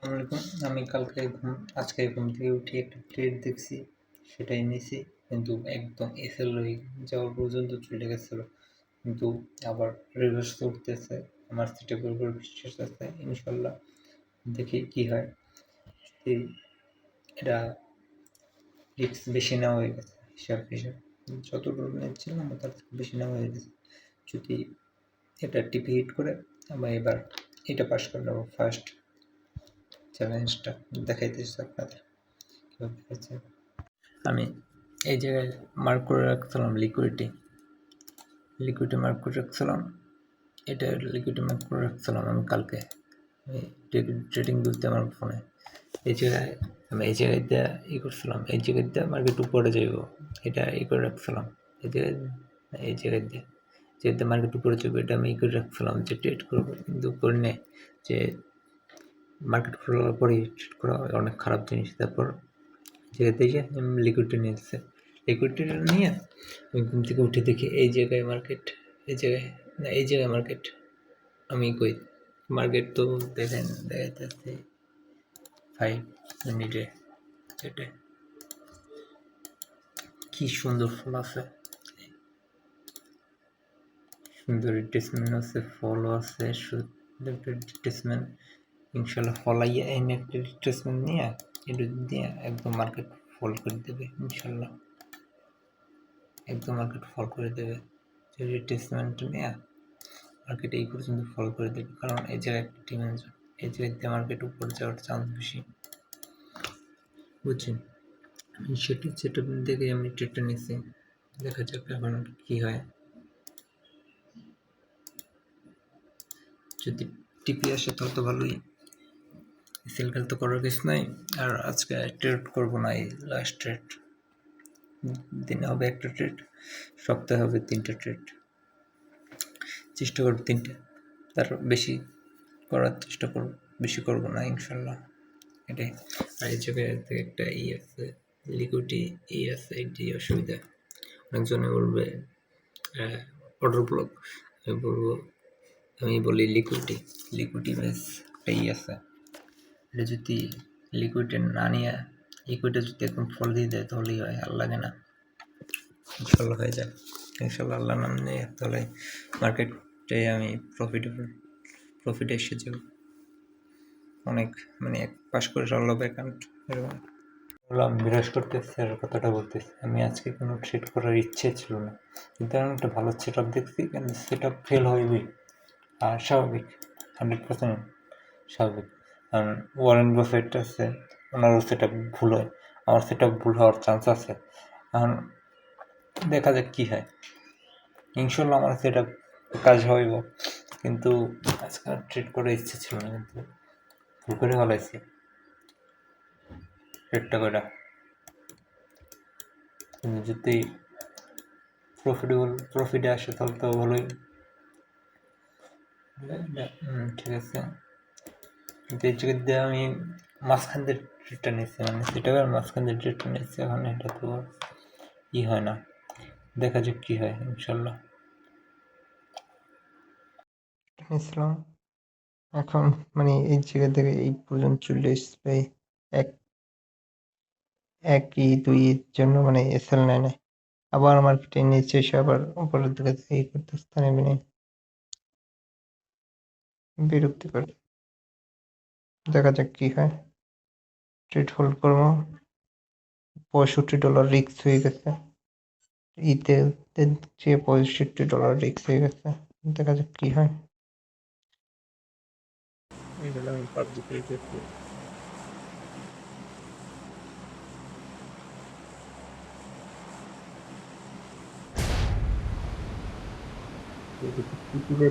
আসসালামু আলাইকুম। আমি আজকে ঘুম থেকে উঠে একটা ট্রেড দেখছি, সেটাই নিছি। কিন্তু একদম এসএল হয়ে যাওয়ার পর্যন্ত চলে গেছিল, কিন্তু আবার রিভার্স করতেছে। আমার সেটআপের উপর বিশ্বাস আছে, ইনশাল্লাহ দেখি কি হয়। যদি এটা রিস্ক বেশি নেওয়া হয়ে গেছে, হিসাব যতটুকু নিচ্ছিলাম তার থেকে বেশি নেওয়া হয়ে গেছে। যদি এটা টিপি হিট করে আমরা এবার এটা পাস করে নেবো। ফার্স্ট চ্যালেঞ্জটা দেখাইতেছি আপনাদের কীভাবে হয়েছে। আমি এই জায়গায় মার্ক করে রাখছিলাম লিকুইডে মার্ক করে রাখছিলাম। এটা লিকুইডে মার্ক করে রাখছিলাম আমি কালকে ট্রেডিং বলতে আমার ফোনে। এই জায়গায় আমি এই জায়গায় দিয়ে করছিলাম, এই জায়গায় দিয়ে মার্কেট উপরে যাইব, এটা করে রাখছিলাম। এই জায়গায় দিয়ে যেহেতু মার্কেট উপরে যাবে, এটা আমি করে রাখছিলাম যে ট্রেড করবো, কিন্তু করে নেই যে মার্কেট খোলার পরে ট্রেড করা অনেক খারাপ জিনিস। তারপর জায়গাতে লিকুইডটা নিয়েছে, লিকুইডটা নিয়ে আমি ঘুম থেকে উঠে দেখি এই জায়গায় মার্কেট, এই জায়গায় মার্কেট। আমি কই মার্কেট তো দেখেন দেখাইতেছে 5 মিনিটে এটা কি সুন্দর ফল আছে, সুন্দর রিট্রেসমেন্ট আছে, ফলও আছে, সুন্দর রিট্রেসমেন্ট। ইনশাল্লাহ ফলাইয়া এনে একটা রিট্রেসমেন্ট নিয়ে এটা দিয়ে একদম মার্কেট ফল করে দেবে ইনশাল্লাহ, একদম মার্কেট ফল করে দেবে। যে রিট্রেসমেন্ট নিয়ে মার্কেট এই পর্যন্ত ফল করে দেবে, কারণ এই জায়গায় একটা ডিমেনশন, এই জায়গাতে মার্কেট উপরে যাওয়ার চান্স বেশি, বুঝছেন। সেটা দেখে আমি ট্রেডটা নিচ্ছি, দেখা যাক এখন কি হয়। যদি টিপি আসে তাহলে তো ভালোই, সেল খেল তো করার কিছু নাই। আর আজকে ট্রেড করবো না, এই লাস্ট ট্রেড। দিনে হবে একটা ট্রেড, সপ্তাহে হবে 3টা ট্রেড, চেষ্টা করবো 3টে, তার বেশি করার চেষ্টা করবো, বেশি করবো না ইনশাল্লাহ, এটাই। আর এই জায়গায় একটা আছে লিকুইডিটি, আছে এটি অসুবিধা। অনেকজনে বলবে অর্ডার ব্লক, আমি বলবো, আমি বলি লিকুইডিটি বেস একটা আছে। এটা যদি লিকুইডে না নিয়ে লিকুইডে যদি একদম ফল দিয়ে দেয় তাহলেই হয়, আর লাগে না। ইনশাল্লাহ হয়ে যায়, ইনশাল্লাহ আল্লাহ নাম নিয়ে, তাহলে মার্কেটে আমি প্রফিটে এসে যাব অনেক, মানে এক পাশ করে সরল অ্যাকাউন্ট। এরকম বললাম বিরাজ করতেছে আর কথাটা বলতেছি। আমি আজকে কোনো ট্রেড করার ইচ্ছে ছিল না, কিন্তু আমি একটা ভালো সেট আপ দেখছি, কিন্তু সেট আপ ফেল হইবে আর স্বাভাবিক, 100% স্বাভাবিক। কারণ ওয়ারেন বাফেট আছে, ওনারও সেট আপ ভুল হয়, আমার সেট আপ ভুল হওয়ার চান্স আছে। এখন দেখা যাক কী হয়, ইনশাল্লাহ আমার সেট আপ কাজ হইব। কিন্তু আজকে ট্রেড করার ইচ্ছে ছিল না, কিন্তু ভুল করে ফেলাইছি ট্রেডটা করে। কিন্তু যদি প্রফিটে আসে তাহলে তো ভালোই। ঠিক আছে, কিন্তু এই জায়গায় দিয়ে আমি মাঝখান দিয়ে ট্রেডটা নিচ্ছি, মানে সেটা মাঝখান দিয়ে ট্রেডটা নিচ্ছি। এখন এটা তো ই হয় না, দেখা যাক কি হয় ইনশাল্লাহ। নিয়েছিলাম এখন, মানে এই জায়গা থেকে এই পর্যন্ত চলে এসছে, এক একই দুইয়ের জন্য মানে এসএল নেয় নাই, আবার মার্কেটে নিচে এসে আবার উপরের দিকে এই করতে স্থানে নেই, বিরক্তিকর। দেখা যাক কি হয়, ট্রেড হোল্ড করবো। $65 রিস্ক হয়ে গেছে, ইতে যে $65 রিস্ক হয়ে গেছে, দেখা যাক কি হয়। এগুলো আমি পাবলিকলি দেখছি।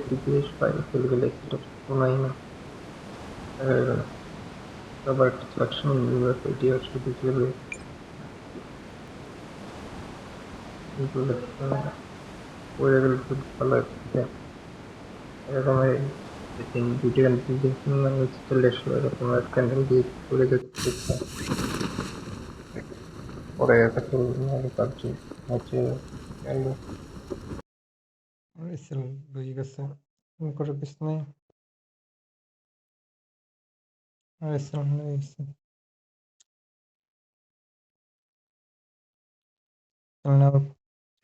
টিপিএস পাই সেগুলো সেটা শোনাই না, আবার একটা সিলেকশন এটি আসলে দেখলে পড়ে গেলে খুব ভালো একটা এরকম দুটি চলে আসলো, এরকম ক্যান্ডেল দিয়ে পড়ে যাচ্ছে, পরে একটা কাজ হচ্ছে গেল বুঝে গেছে করে বিষ নাই। আর এসএল হয়ে গেছে। তাহলে আবার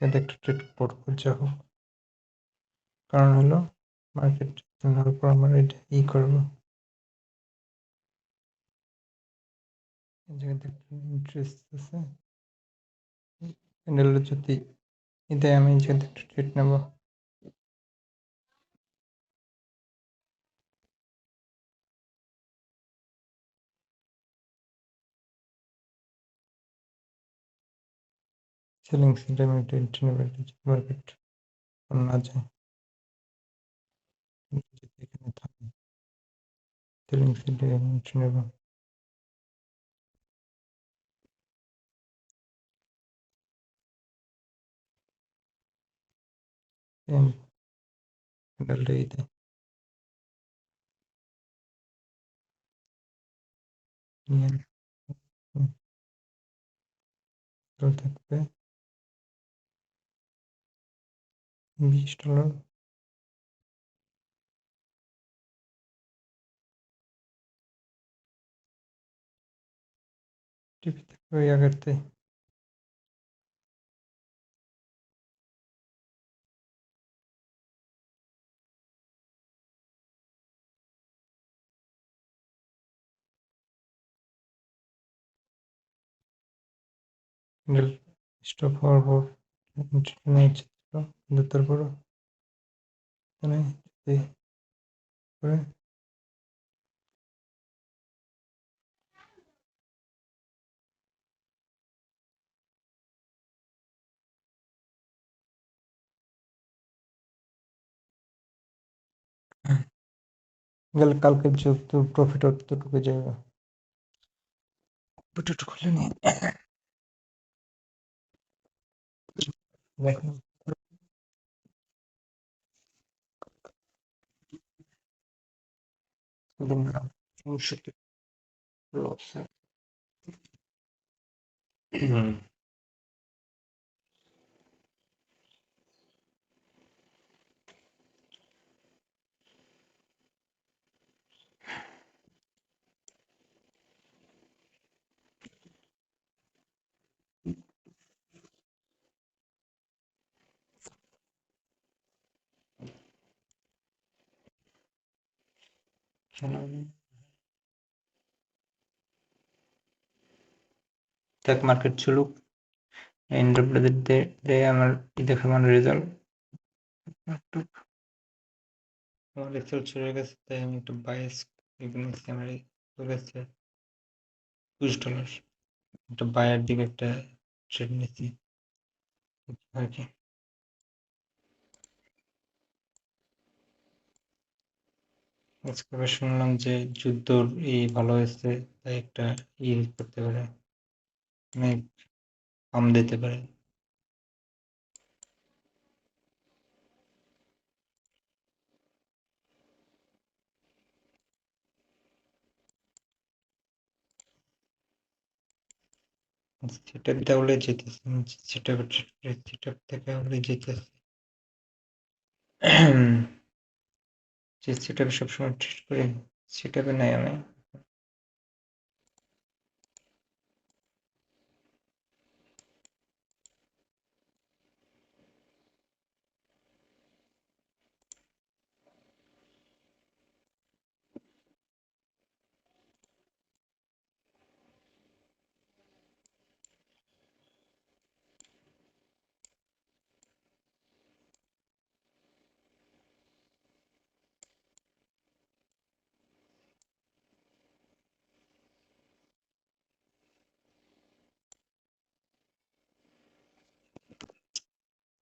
একটা ট্রেড করবো, যা হোক। কারণ হলো মার্কেট নেওয়ার পর আমরা এটা করবো। এই জায়গাতে একটা ইন্টারেস্ট আছে, ক্যান্ডেলের যদি এটাই আমি এই জায়গাতে একটা ট্রেড নেবো। সেলিং সিনটা আমি একটু এন্ট্রি নেবো, মার্কেট না যায় যদি এখানে থাকে। সেলিং সিনটা আমি এন্ট্রি নেবো। ক্যান্ডেলটা এই দেয় নিয়ে থাকবে $20। টিপে থাকবে ওই আগেরতে। ক্যান্ডেল স্টপ হওয়ার পর এন্ট্রি নেওয়া উচিত ছিল, কিন্তু তারপরও এখানে যদি করে গেলে কালকে যত প্রফিট ততটুকু যাবে। প্রফিট খুলে নিয়ে দেখেন সমস্যা লস। থাক, মার্কেট চলুক। এন্টারপ্রাইজের আমার দেখাবো রেজাল্ট। আমার এক্সেল চলে গেছে, তাই আমি একটু বাইস নিচ্ছি। আমার চলে গেছে $20, একটা বায়ার দিকে একটা ট্রেড নিচ্ছি আর কি। আজকে আবার শুনলাম যে যুদ্ধ ভালো হয়েছে, তাই একটা করতে পারে, মানে কম দিতে পারে। সেটা তাহলে যেতেছে, সেটা সেটা থেকে হলে যেতেছে। যে সেটা সবসময় ট্রিট করি, সেটা নাই আমি।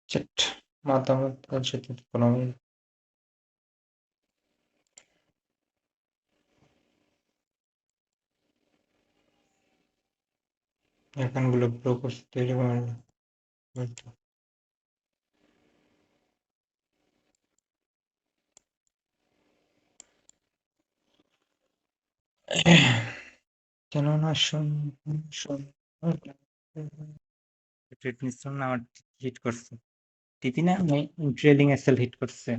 চেট মতামত যেতে কোনো এখানগুলো প্রো করছে তো এরকম বলতো। কেননা ট্রেড নিচ্ছিলাম না, আমার হিট করছে। টিপি না, আমি ট্রেলিং এসএল হিট করছে,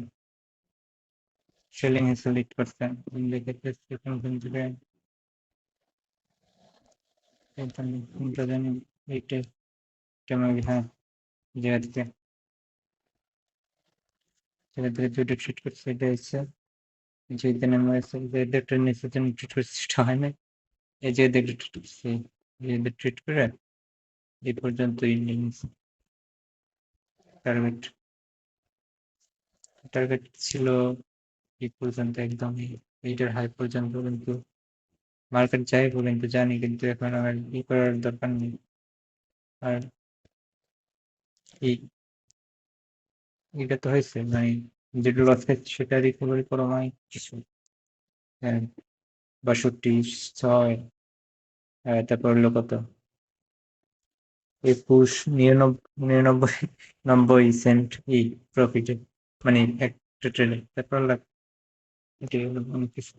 ট্রেলিং এসএল হিট করছে। দেখে কোনটা জানি এইটা কেমন, হ্যাঁ জায়গা থেকে দুটো ট্রিট করছে, এটা হচ্ছে যে দিনের মধ্যে এদের নিচের জন্য ট্রিট করছে সেটা হয় না। এই যে এদের ট্রিট করছে, এদের ট্রিট করে এই পর্যন্তই নিয়ে নিছে। টার্গেট টার্গেট ছিল এই পর্যন্ত একদম এইটার হাই পর্যন্ত, কিন্তু মার্কেট যাইবো কিন্তু জানি, কিন্তু এখন আমার ই করার দরকার নেই। আর এই এটা তো হয়েছে মানে যেটা লস খাচ্ছে সেটা রিকভারি করা হয় কিছু, হ্যাঁ 62.6, তারপর হলো কত 90 সেন্ট এই প্রফিটে, মানে একটা ট্রেডে, তারপর লাখ, এটা হলো অনেক কিছু।